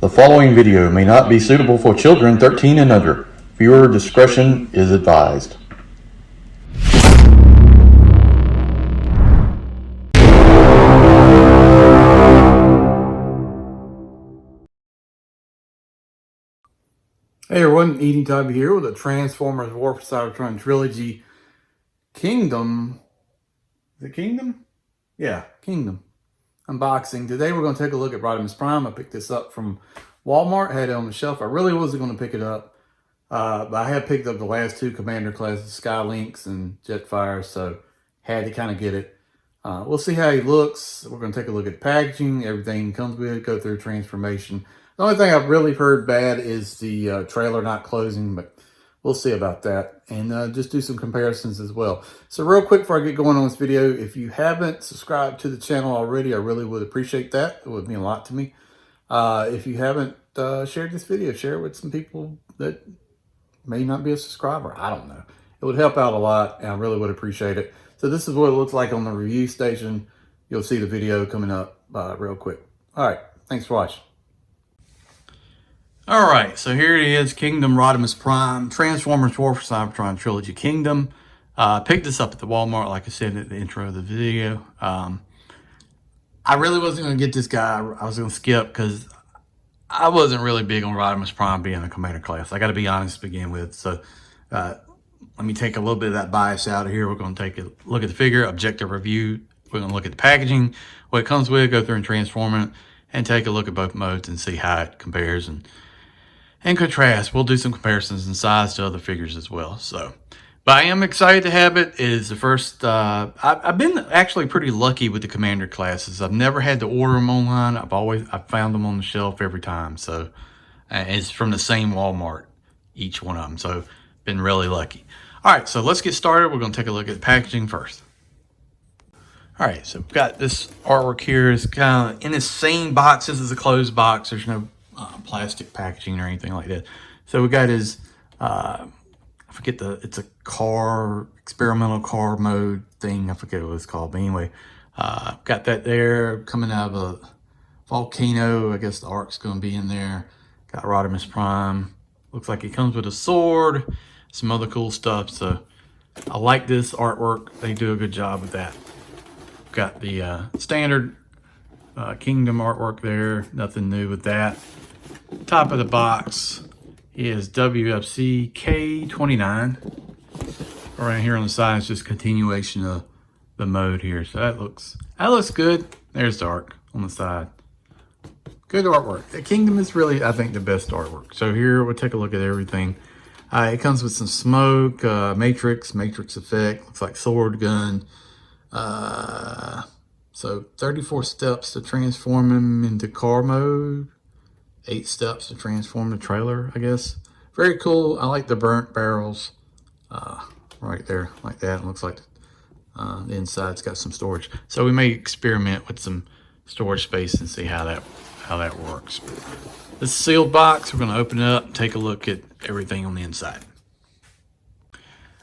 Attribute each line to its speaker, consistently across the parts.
Speaker 1: The following video may not be suitable for children 13 and under. Viewer discretion is advised.
Speaker 2: Hey everyone, Enewtabie here with a Transformers War for Cybertron Trilogy Kingdom. Is it Kingdom? Yeah, Kingdom unboxing. Today we're going to take a look at Rodimus Prime. I picked this up from Walmart, had it on the shelf. I really wasn't going to pick it up, but I had picked up the last two Commander Class Skylinks and Jetfires, so had to kind of get it. We'll see how he looks. We're going to take a look at packaging, everything comes with it, go through transformation. The only thing I've really heard bad is the trailer not closing, but we'll see about that. And just do some comparisons as well. So real quick before I get going on this video, if you haven't subscribed to the channel already, I really would appreciate that. It would mean a lot to me. If you haven't shared this video, share it with some people that may not be a subscriber. I don't know. It would help out a lot, and I really would appreciate it. So this is what it looks like on the review station. You'll see the video coming up real quick. All right. Thanks for watching. All right, so here it is, Kingdom Rodimus Prime, Transformers War for Cybertron Trilogy Kingdom. Picked this up at the Walmart, like I said at the intro of the video. I really wasn't going to get this guy. I was going to skip because I wasn't really big on Rodimus Prime being a Commander Class. I got to be honest to begin with. So let me take a little bit of that bias out of here. We're going to take a look at the figure, objective review. We're going to look at the packaging, what it comes with, go through and transform it, and take a look at both modes and see how it compares and contrast. We'll do some comparisons in size to other figures as well. So, but I am excited to have it. It is the first. I've been actually pretty lucky with the Commander classes. I've never had to order them online. I've found them on the shelf every time. So it's from the same Walmart, each one of them. So been really lucky. All right, so let's get started. We're going to take a look at the packaging first. All right, so we've got this artwork here. It's kind of in the same box. This is a closed box. There's no plastic packaging or anything like that. So we got his I forget it's a car, experimental car mode thing. I forget what it's called, but anyway, got that there coming out of a volcano. I guess the ark's going to be in there. Got Rodimus Prime. Looks like it comes with a sword, some other cool stuff. So I like this artwork. They do a good job with that. Got the standard Kingdom artwork there. Nothing new with that. Top of the box is WFC K29. Right here on the side is just continuation of the mode here. So that looks good. There's the arc on the side. Good artwork. The Kingdom is really, I think, the best artwork. So here we'll take a look at everything. It comes with some smoke, matrix effect. Looks like sword gun. So 34 steps to transform him into car mode. 8 steps to transform the trailer, I guess. Very cool. I like the burnt barrels right there, like that. It looks like the inside's got some storage. So we may experiment with some storage space and see how that works. This sealed box, we're going to open it up and take a look at everything on the inside.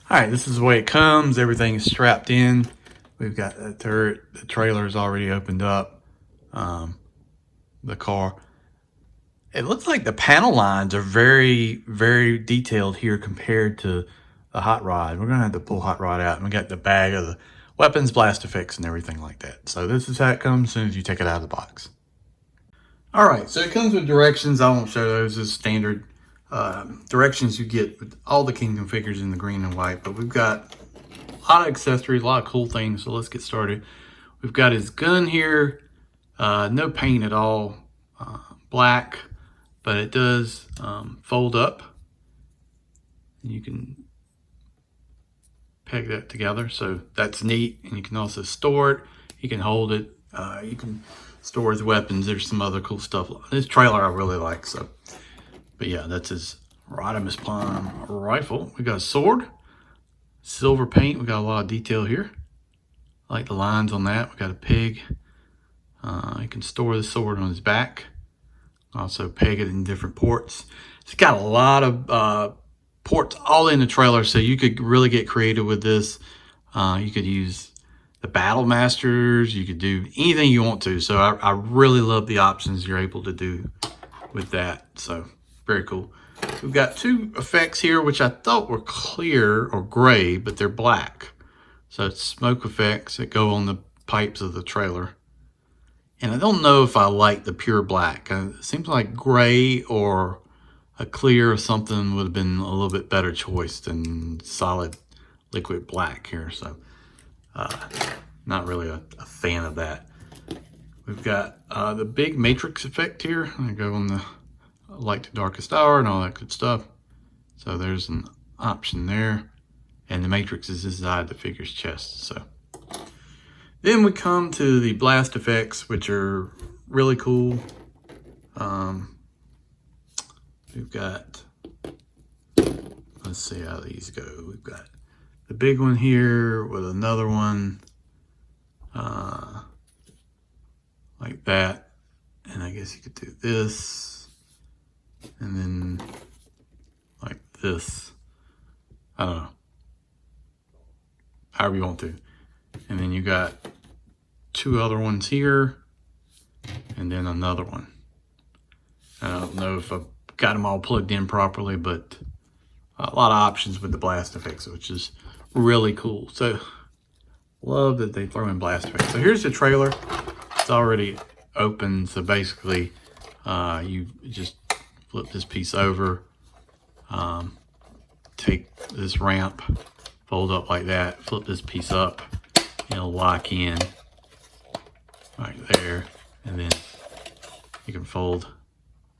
Speaker 2: All right, this is the way it comes. Everything is strapped in. We've got the turret. The trailer is already opened up. The car. It looks like the panel lines are very, very detailed here compared to the Hot Rod. We're going to have to pull Hot Rod out. And we got the bag of the weapons, blast effects, and everything like that. So this is how it comes as soon as you take it out of the box. All right, so it comes with directions. I won't show those as standard directions you get with all the Kingdom figures in the green and white. But we've got a lot of accessories, a lot of cool things. So let's get started. We've got his gun here. No paint at all. Black. But it does fold up. You can peg that together, so that's neat. And you can also store it. You can hold it. You can store his weapons. There's some other cool stuff. This trailer I really like. So, but yeah, that's his Rodimus Prime rifle. We got a sword, silver paint. We got a lot of detail here. I like the lines on that. We got a pig. You can store the sword on his back. Also peg it in different ports. It's got a lot of ports all in the trailer, so you could really get creative with this. You could use the Battle Masters. You could do anything you want to. So I really love the options you're able to do with that. So very cool. We've got two effects here, which I thought were clear or gray, but they're black. So it's smoke effects that go on the pipes of the trailer. And I don't know if I like the pure black. It seems like gray or a clear or something would have been a little bit better choice than solid liquid black here. So not really a fan of that. We've got the big matrix effect here. I go on the light to darkest hour and all that good stuff. So there's an option there. And the matrix is inside the figure's chest. So then we come to the blast effects, which are really cool. We've got, let's see how these go. We've got the big one here with another one like that. And I guess you could do this. And then like this. I don't know. However you want to. And then you got two other ones here. And then another one. I don't know if I've got them all plugged in properly, but a lot of options with the blast effects, which is really cool. So love that they throw in blast effects. So here's the trailer. It's already open. So basically you just flip this piece over, take this ramp, fold up like that, flip this piece up, and it'll lock in right there, and then you can fold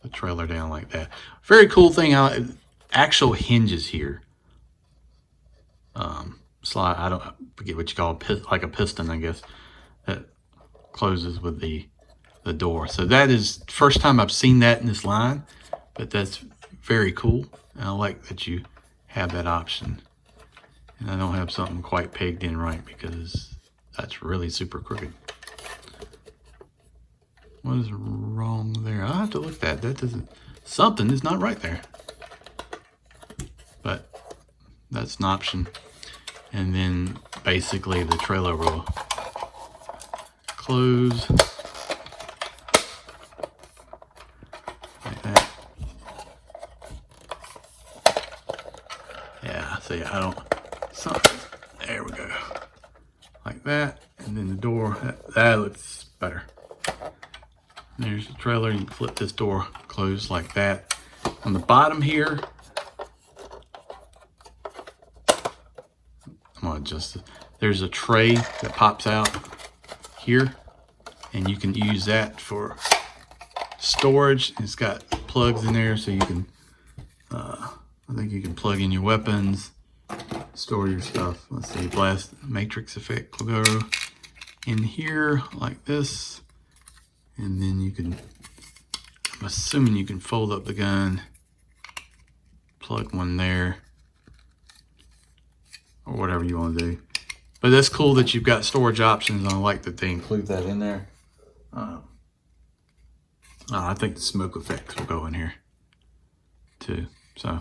Speaker 2: the trailer down like that. Very cool thing, actual hinges here. Slide, I don't forget what you call it, like a piston, I guess, that closes with the door. So that is the first time I've seen that in this line, but that's very cool. And I like that you have that option. And I don't have something quite pegged in right because that's really super crooked. What is wrong there? I'll have to look at that. That doesn't, something is not right there. But that's an option. And then basically the trailer will close like that. Yeah, see, I don't, something, there we go. Like that, and then the door, that looks better. There's the trailer, you can flip this door closed like that. On the bottom here, I'm gonna adjust it. There's a tray that pops out here, and you can use that for storage. It's got plugs in there, so you can, I think you can plug in your weapons, store your stuff. Let's see, blast matrix effect will go in here like this. And then you can, I'm assuming you can fold up the gun, plug one there, or whatever you want to do. But that's cool that you've got storage options. I like that they include that in there. I think the smoke effects will go in here too. So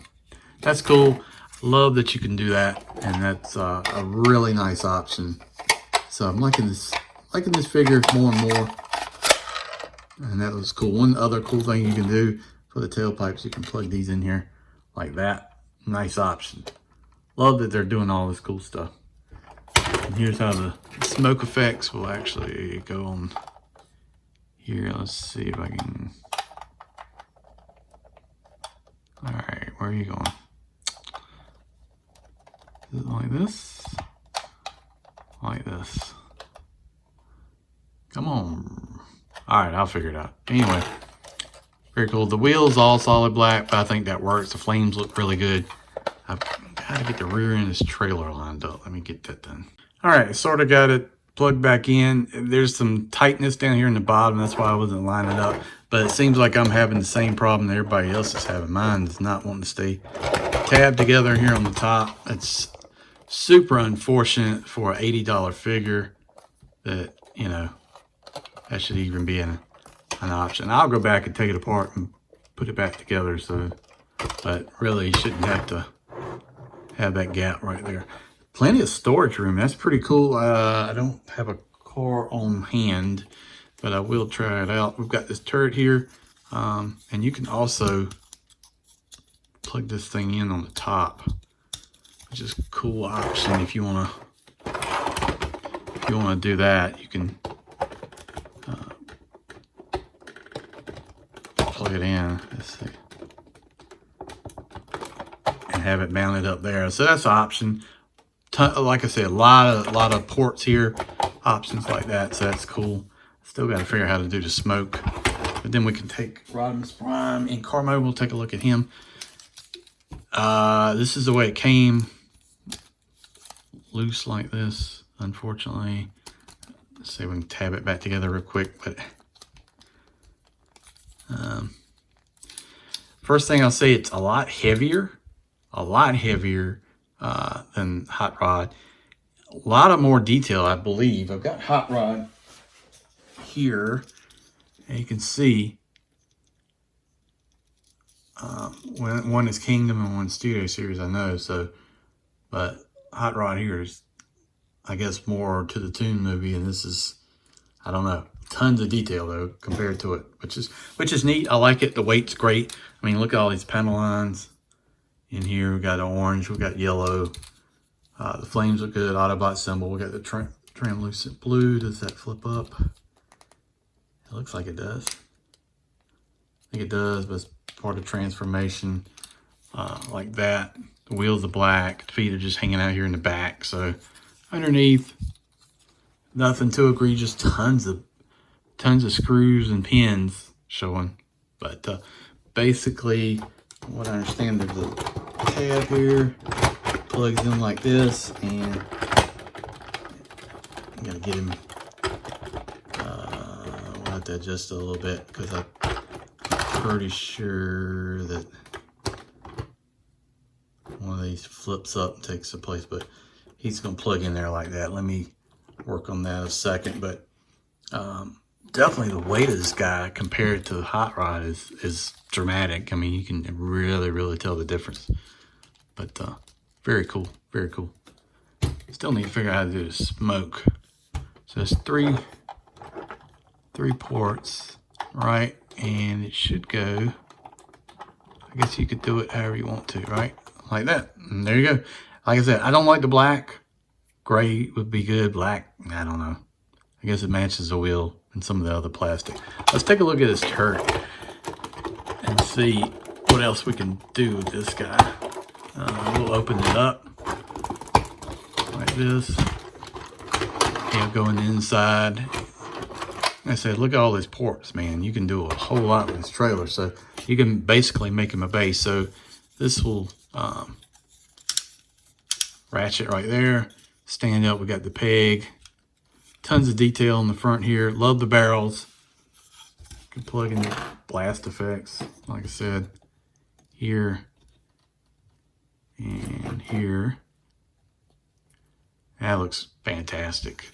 Speaker 2: that's cool. Love that you can do that, and that's a really nice option. So I'm liking this figure more and more. And that was cool. One other cool thing you can do for the tailpipes, you can plug these in here like that. Nice option. Love that they're doing all this cool stuff. And here's how the smoke effects will actually go on here. Let's see if I can. All right, where are you going? Is it like this? Like this. Come on. All right, I'll figure it out. Anyway, very cool. The wheel's all solid black, but I think that works. The flames look really good. I've got to get the rear end of this trailer lined up. Let me get that done. All right, sort of got it plugged back in. There's some tightness down here in the bottom. That's why I wasn't lining it up. But it seems like I'm having the same problem that everybody else is having. Mine is not wanting to stay tabbed together here on the top. It's super unfortunate for an $80 figure that, you know, that should even be an option. I'll go back and take it apart and put it back together. So, but really, you shouldn't have to have that gap right there. Plenty of storage room. That's pretty cool. I don't have a car on hand, but I will try it out. We've got this turret here. And you can also plug this thing in on the top, which is a cool option if you want to do that. You can plug it in. Let's see, and have it mounted up there. So that's an option. Like I said, a lot of ports here, options like that. So that's cool. Still got to figure out how to do the smoke. But then we can take Rodimus Prime in car mode. We'll take a look at him. This is the way it came, loose like this, unfortunately. Let's see if we can tab it back together real quick. But first thing I'll say, it's a lot heavier than Hot Rod. A lot of more detail, I believe. I've got Hot Rod here, and you can see one is Kingdom and one Studio Series, I know. So, but Hot Rod here is, I guess, more to the Toon movie, and this is, I don't know, tons of detail though compared to it, which is neat. I like it. The weight's great. I mean, look at all these panel lines in here. We got orange, we got yellow. The flames look good. Autobot symbol. We got the translucent blue. Does that flip up? It looks like it does. I think it does, but it's part of transformation, like that. The wheels are black. The feet are just hanging out here in the back. So underneath, nothing too egregious. Tons of screws and pins showing. But basically, what I understand, there's a tab here. Plugs in like this, and I'm gonna get him. We'll have to adjust it a little bit because I'm pretty sure that one of these flips up and takes the place, but he's gonna plug in there like that. Let me work on that a second. But definitely the weight of this guy compared to the Hot Rod is dramatic. I mean, you can really tell the difference. But very cool, very cool. Still need to figure out how to do the smoke. So there's three ports, right? And it should go, I guess you could do it however you want to, right? Like that. And there you go. Like I said, I don't like the black. Gray would be good. Black, I don't know. I guess it matches the wheel and some of the other plastic. Let's take a look at this turret and see what else we can do with this guy. We'll open it up like this. Yeah, go in the inside. Like I said, look at all these ports, man. You can do a whole lot with this trailer. So you can basically make him a base. So this will ratchet right there. Stand up, we got the peg. Tons of detail in the front here. Love the barrels. You can plug in the blast effects, like I said, here and here. That looks fantastic.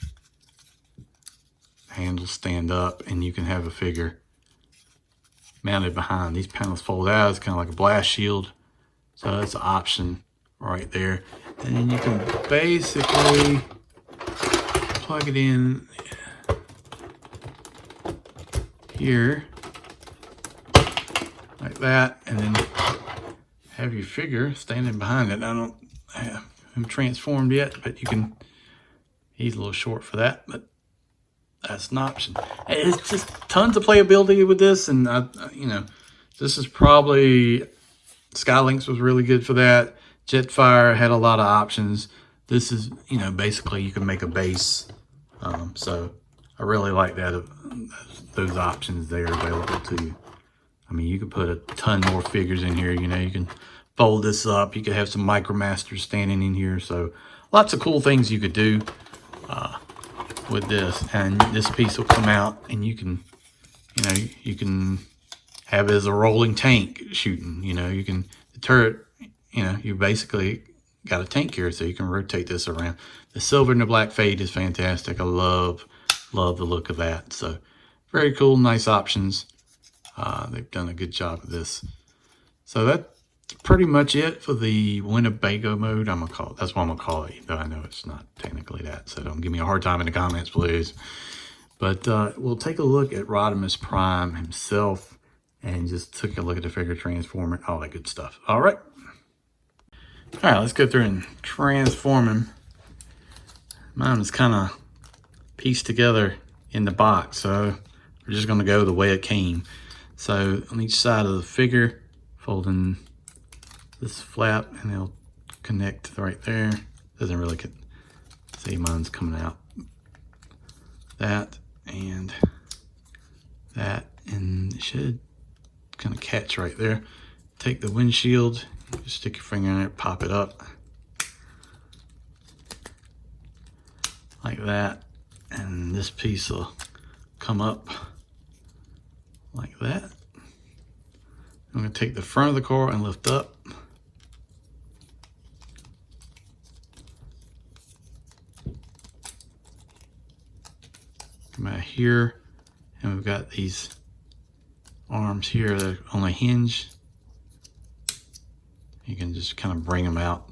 Speaker 2: Handles stand up, and you can have a figure mounted behind. These panels fold out. It's kind of like a blast shield. So that's an option right there. And then you can basically plug it in here like that, and then have your figure standing behind it. I don't have him transformed yet, but you can, he's a little short for that, but that's an option. It's just tons of playability with this, and you know, this is probably, Skylinks was really good for that. Jetfire had a lot of options. This is, you know, basically you can make a base. So I really like that, those options there available to you. I mean, you could put a ton more figures in here. You know, you can fold this up. You could have some Micromasters standing in here. So lots of cool things you could do with this. And this piece will come out, and you can, you know, you can have it as a rolling tank shooting. You know, you can, the turret, you know, you basically got a tank here, so you can rotate this around. The silver and the black fade is fantastic. I love the look of that. So very cool, nice options. They've done a good job of this. So that's pretty much it for the Winnebago mode. I'm gonna call it, that's what I'm gonna call it, though I know it's not technically that. So don't give me a hard time in the comments, please. But we'll take a look at Rodimus Prime himself and just took a look at the figure, transform it, all that good stuff. All right. All right, let's go through and transform him. Mine was kind of pieced together in the box, so we're just going to go the way it came. So on each side of the figure, folding this flap, and they'll connect right there. Doesn't really see, mine's coming out. That and that, and it should kind of catch right there. Take the windshield, just stick your finger in it, pop it up like that, and this piece will come up like that. I'm going to take the front of the car and lift up. Come out here, and we've got these arms here that are on a hinge. You can just kind of bring them out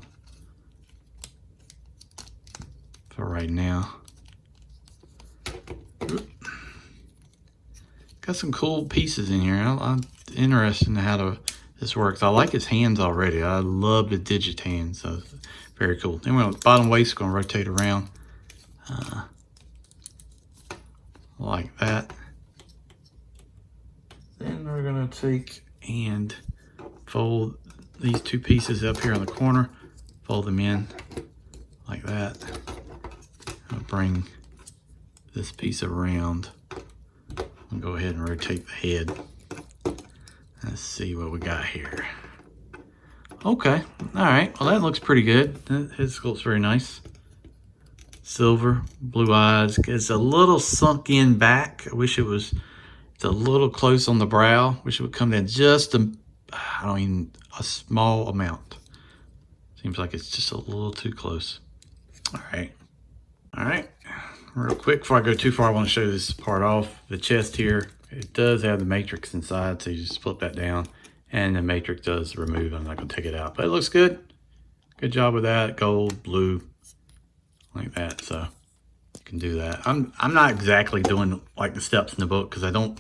Speaker 2: for right now. Got some cool pieces in here. I'm interested in how this works. I like his hands already. I love the digit hands, so very cool. Then we're on the bottom waist, going to rotate around like that. Then we're going to take and fold these two pieces up here in the corner, fold them in like that. I'll bring this piece around. I'll go ahead and rotate the head. Let's see what we got here. Okay, all right. Well, that looks pretty good. His sculpt's very nice. Silver, blue eyes. It's a little sunk in back. I wish it's a little close on the brow. Wish it would come down just a small amount. Seems like it's just a little too close. All right. All right. Real quick, before I go too far, I want to show this part off. The chest here, it does have the matrix inside, so you just flip that down, and the matrix does remove. I'm not going to take it out, but it looks good. Good job with that. Gold, blue, like that. So you can do that. I'm not exactly doing like the steps in the book because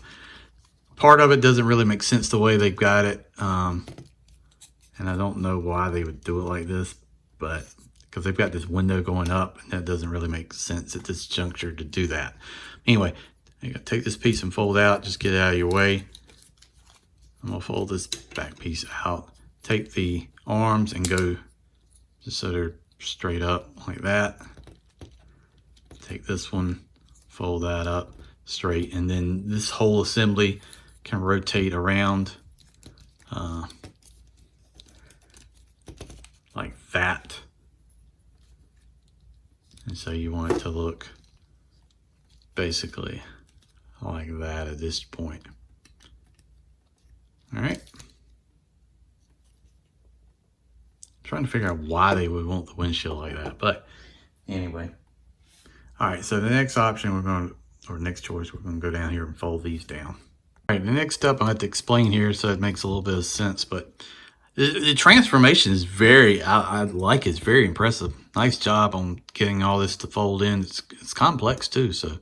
Speaker 2: part of it doesn't really make sense the way they've got it. And I don't know why they would do it like this, but because they've got this window going up, and that doesn't really make sense at this juncture to do that. Anyway, you gotta take this piece and fold out, just get it out of your way. I'm gonna fold this back piece out. Take the arms and go just so they're straight up like that. Take this one, fold that up straight, and then this whole assembly can rotate around like that. And so you want it to look basically like that at this point. All right. Trying to figure out why they would want the windshield like that, but anyway. All right, so the next option next choice, we're going to go down here and fold these down. All right, the next step I have to explain here so it makes a little bit of sense, but the transformation is I like it. It's very impressive. Nice job on getting all this to fold in. It's complex too, so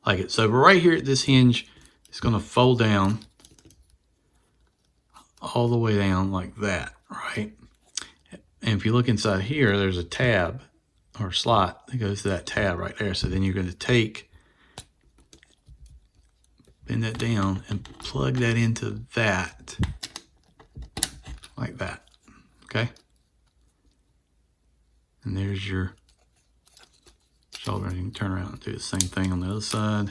Speaker 2: I like it. So right here at this hinge, it's going to fold down all the way down like that, right? And if you look inside here, there's a tab or slot that goes to that tab right there. So then you're going to bend that down and plug that into that like that, okay? And there's your shoulder. You can turn around and do the same thing on the other side.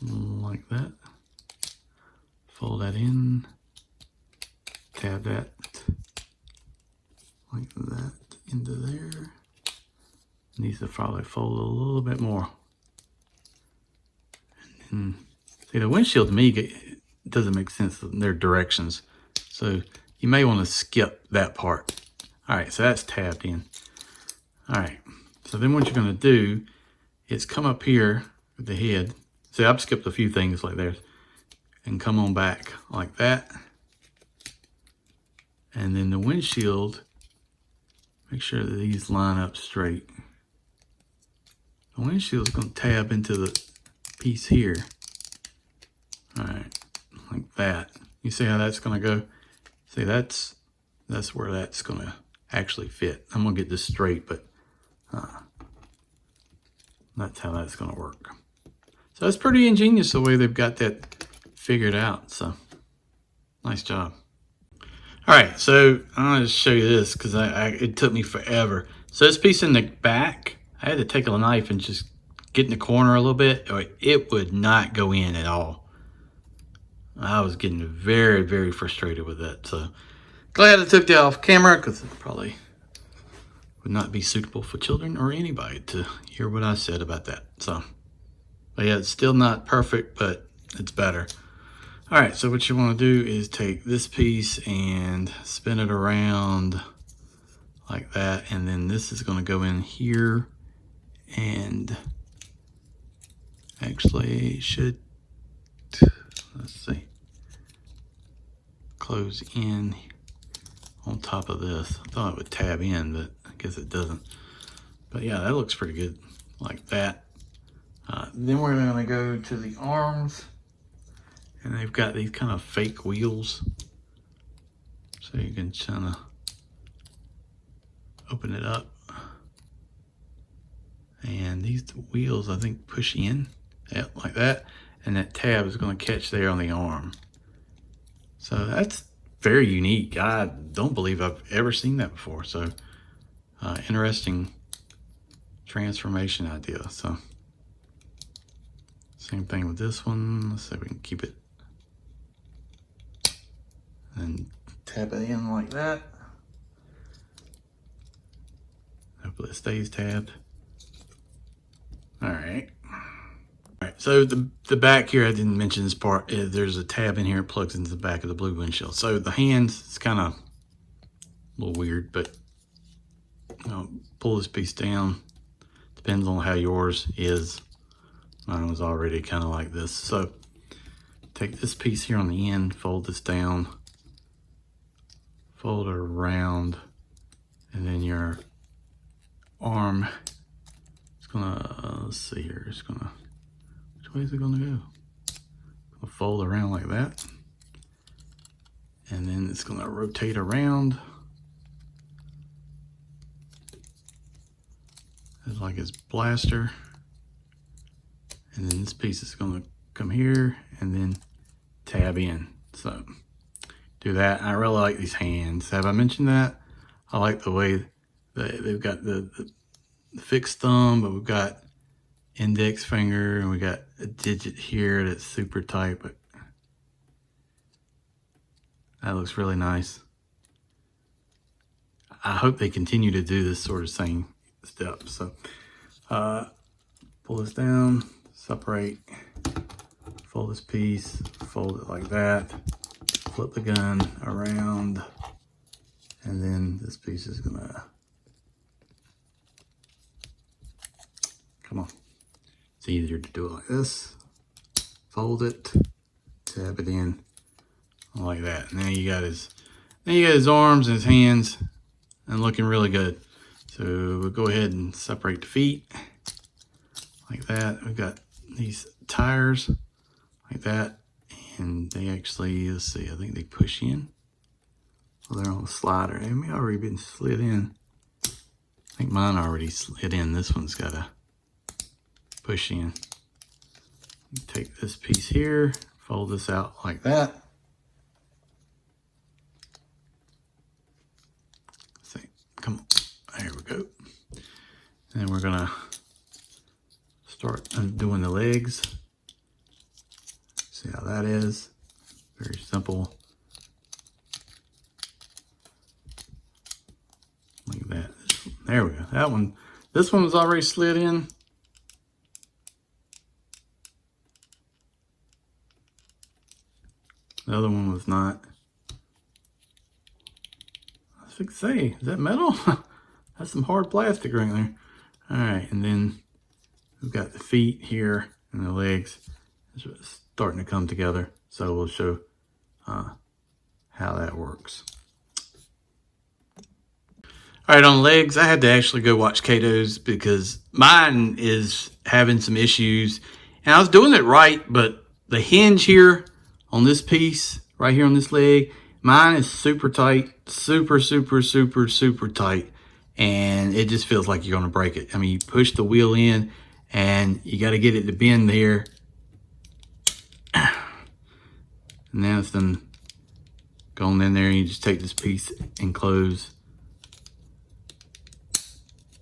Speaker 2: Like that. Fold that in. Tab that like that into there. Needs to probably fold a little bit more. And then, see, the windshield to me, it doesn't make sense in their directions. So you may want to skip that part. All right, so that's tabbed in. All right, so then what you're going to do is come up here with the head. See, I've skipped a few things like this. And come on back like that. And then the windshield, make sure that these line up straight. The windshield is going to tab into the piece here, All right, like that. You see how that's going to go? See, that's where that's going to actually fit. I'm going to get this straight, but that's how that's going to work. So it's pretty ingenious the way they've got that figured out. So nice job. All right, so I'm going to show you this because it took me forever. So this piece in the back, I had to take a knife and just get in the corner a little bit, or it would not go in at all. I was getting very, very frustrated with that. So glad I took that off camera because it probably would not be suitable for children or anybody to hear what I said about that. So, but yeah, it's still not perfect, but it's better. All right, so what you want to do is take this piece and spin it around like that, and then this is going to go in here, and actually it should, let's see, close in on top of this. I thought it would tab in, but I guess it doesn't. But yeah, that looks pretty good like that. Then we're going to go to the arms, and they've got these kind of fake wheels, so you can kind of open it up, and these wheels I think push in, yeah, like that, and that tab is going to catch there on the arm. So that's very unique. I don't believe I've ever seen that before. So interesting transformation idea. So same thing with this one. Let's see if we can keep it and tap it in like that. Hopefully it stays tabbed. All right. All right, so the back here, I didn't mention this part. There's a tab in here. It plugs into the back of the blue windshield. So the hands, it's kind of a little weird, but pull this piece down. Depends on how yours is. Mine was already kind of like this. So take this piece here on the end, fold this down, fold it around, and then your arm is gonna, let's see here, it's gonna, which way is it gonna go? Gonna fold around like that, and then it's gonna rotate around. It's like it's blaster, and then this piece is gonna come here and then tab in. So do that. I really like these hands. Have I mentioned that? I like the way they've got the fixed thumb, but we've got index finger, and we got a digit here that's super tight, but that looks really nice. I hope they continue to do this sort of same step. So pull this down, separate, fold this piece, fold it like that, flip the gun around, and then this piece is gonna, come on. It's easier to do it like this. Fold it, tab it in like that. And now you got his arms and his hands, and looking really good. So we'll go ahead and separate the feet like that. We've got these tires like that, and they actually, let's see, I think they push in. Well, they're on the slider. They may already been slid in. I think mine already slid in. This one's got to push in. Take this piece here, fold this out like that. See, come on. There we go. And we're gonna start undoing the legs. See how that is? Very simple. Like that. There we go. That one. This one was already slid in. The other one was not. I was fixing to say, is that metal? That's some hard plastic right there. All right, and then we've got the feet here and the legs. It's starting to come together. So we'll show how that works. All right, on legs, I had to actually go watch Kato's because mine is having some issues. And I was doing it right, but The hinge here on this piece, right here on this leg, mine is super tight, super tight. And it just feels like you're gonna break it. I mean, you push the wheel in and you gotta get it to bend there. And now it's done going in there, and you just take this piece and close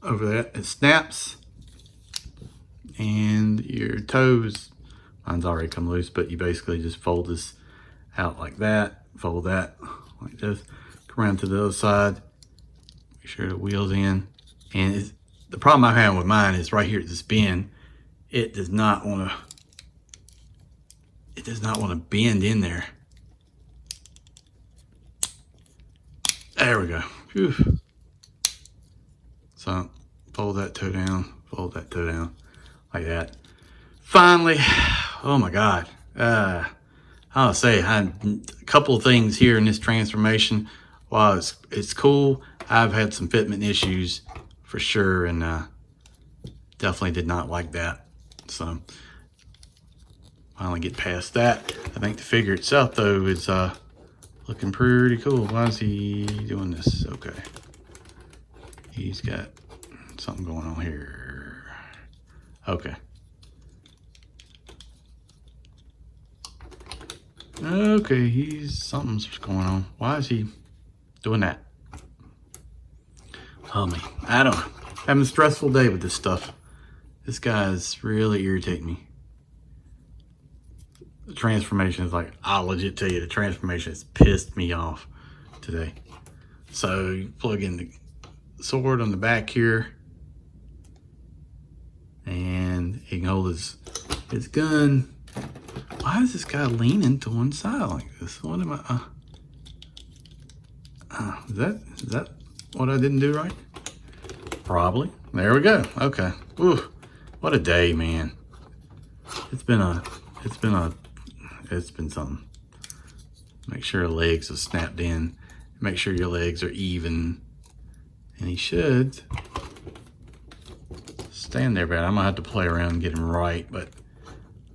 Speaker 2: over that. It snaps, and your toes, mine's already come loose, but you basically just fold this out like that, fold that like this, come around to the other side, make sure the wheel's in. And the problem I have with mine is right here at this bend, it does not want to bend in there. There we go. Whew. So fold that toe down, fold that toe down like that. Finally, oh my God. I'll say I had a couple of things here in this transformation. While it's cool, I've had some fitment issues for sure, and definitely did not like that. So finally get past that. I think the figure itself though is looking pretty cool. Why is he doing this? Okay. He's got something going on here. Okay. Okay, something's going on. Why is he doing that? Oh man, I don't know. Having a stressful day with this stuff. This guy's really irritating me. The transformation is like, I'll legit tell you, the transformation has pissed me off today. So you plug in the sword on the back here, and he can hold his gun. Why is this guy leaning to one side like this? What am I? Is that what I didn't do right? Probably. There we go. Okay. Ooh, what a day, man. It's been something. Make sure the legs are snapped in. Make sure your legs are even. And he should stand there, but I'm gonna have to play around and get him right. But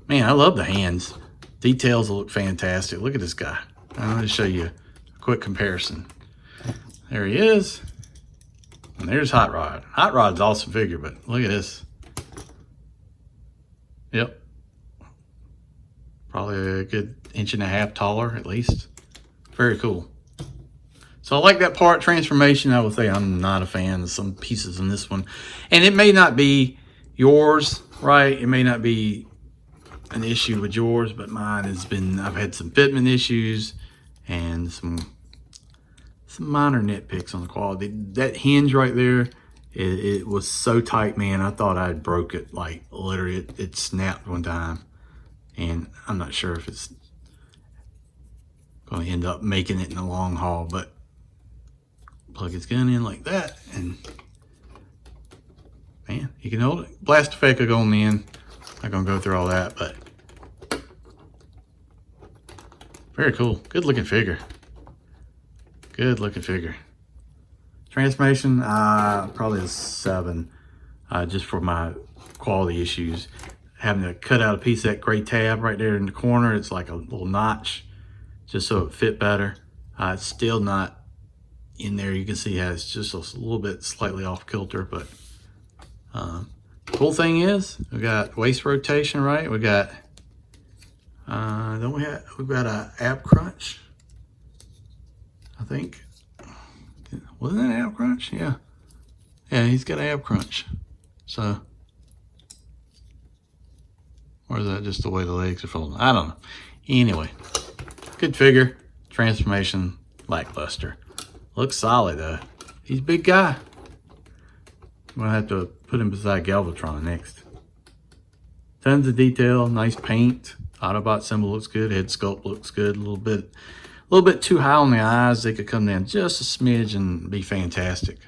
Speaker 2: man, I love the hands. Details look fantastic. Look at this guy. I'm gonna show you a quick comparison. There he is. And there's Hot Rod. Hot Rod's awesome figure, but look at this. Yep. Probably a good 1.5 inches taller at least. Very cool. So I like that part transformation. I would say I'm not a fan of some pieces in this one. And it may not be yours, right? It may not be an issue with yours, but mine has been, I've had some fitment issues and some minor nitpicks on the quality. That hinge right there, it was so tight, man. I thought I broke it. Like literally it snapped one time, and I'm not sure if it's going to end up making it in the long haul, but plug his gun in like that, and man, he can hold it. Blast effect will go on the end. Not gonna go through all that, but very cool. Good looking figure. Good looking figure. Transformation, probably a 7, just for my quality issues. Having to cut out a piece of that gray tab right there in the corner. It's like a little notch, just so it fit better. It's still not in there. You can see how it's just a little bit slightly off kilter, but cool thing is we got waist rotation, right? We got we've got a ab crunch, I think. Wasn't that ab crunch? Yeah, he's got ab crunch. So, or is that just the way the legs are folding? I don't know. Anyway, good figure. Transformation lackluster. Looks solid though. He's a big guy. I'm gonna have to put him beside Galvatron next. Tons of detail, nice paint. Autobot symbol looks good. Head sculpt looks good. A little bit too high on the eyes. They could come down just a smidge and be fantastic.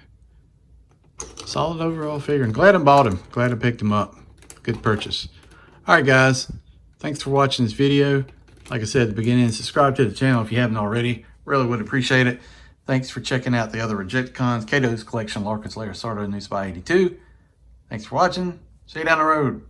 Speaker 2: Solid overall figure. I'm glad I bought him. Glad I picked him up. Good purchase. All right, guys. Thanks for watching this video. Like I said at the beginning, subscribe to the channel if you haven't already. Really would appreciate it. Thanks for checking out the other Rejecticons, Kato's collection, Larkin's Lair, Sardo, New Spy 82. Thanks for watching. See you down the road.